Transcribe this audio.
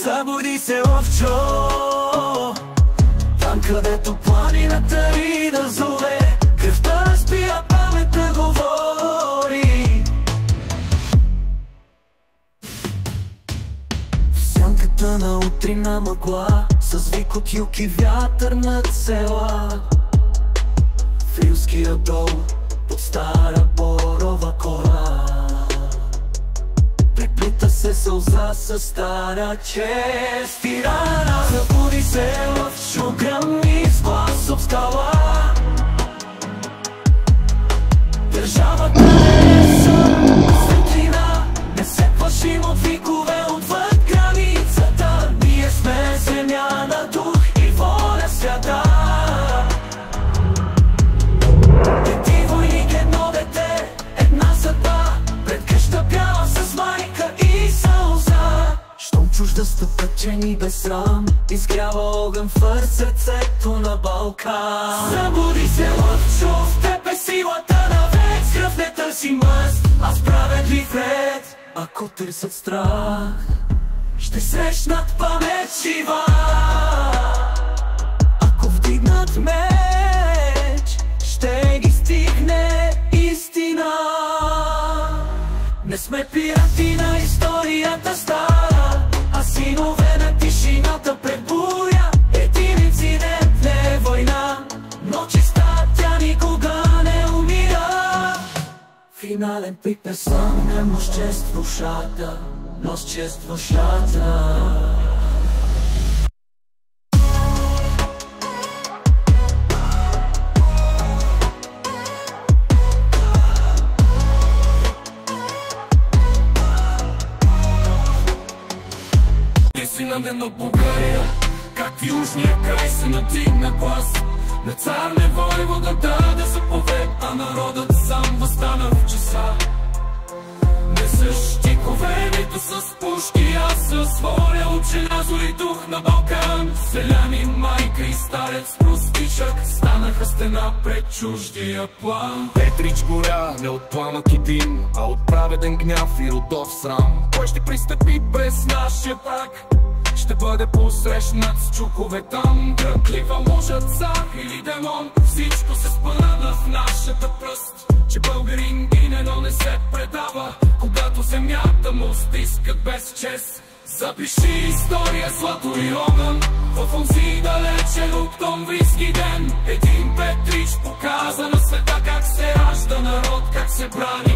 Събуди се, овчо, там където планината и да зове, кръвта разпия, паметта говори. В сянката на утрина мъгла, с вик от юг и вятър над села, в Рилския дол под стара борова кора, преплита се сълза със стара чест и рана. Събуди се, лъвчо, гръмни с глас об скала. Държавата е сън, светлина, не се плашим от викове отвъд границата. Ние сме земя на дух и воля свята. Еди войник, едно дете, една съдба, пред къща бяла с майка и сълза. Щом чужда стъпът, че ни без срам, изгрява огън в сърцето на Балкан. Събуди се, лъвчо, в теб е силата навек, с кръв не търси мъст, а справедлив ред. Ако търсят страх, ще срещнат памет жива. Ако вдигнат меч, ще ги стигне истина. Не сме пирати на историята стара, а синове на тишината пред буря. Един инцидент не е война, но чиста тя никога не умира. Финален пик е сън, не с чест в ушата, но с чест в ушата. Сина ден от България, как в южния край се надигна глас. Не цар, не войвода даде заповед, а народът сам въстана в часа. Не с щикове, нито с пушки, а с воля от желязо и дух на Балкан. Селянин, майка и старец простичък станаха стена пред чуждия план. Петрич горя не от пламък и дим, а от праведен гняв и родов срам. Кой ще пристъпи през нашия праг? Ще бъде посрещнат с чукове там. Дрънклива мъжът, цар или демон, всичко се спъна в нашата пръст. Че българин гине, но не се предава, когато земята му стискат без чест. Запиши история, злато и огън в онзи далечен октомврийски ден. Един Петрич показа на света как се ражда народ, как се брани